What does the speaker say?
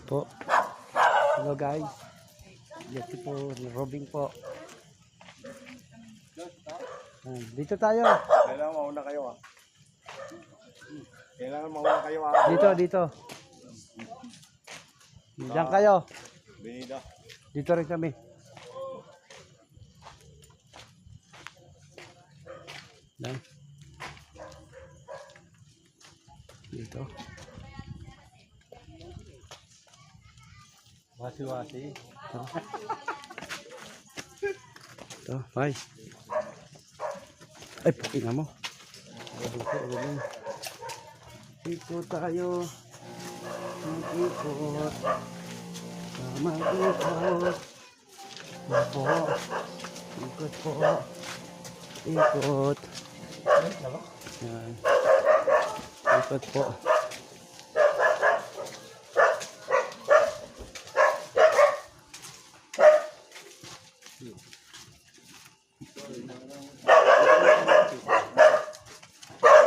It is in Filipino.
po. Hello guys. Dito po, Robin po. Dito tayo. Kailangan mauna kayo ah. Kailangan mauna kayo ah. Dito. Diyan kayo. Benida. Dito rin kami. Yan. Dito. Wasi-wasi. Ito, bye. Ay, pakinggan mo. Ikot tayo. Ikot. Ikot. Po. Ikot po. Ikot. Yan. Ikot po.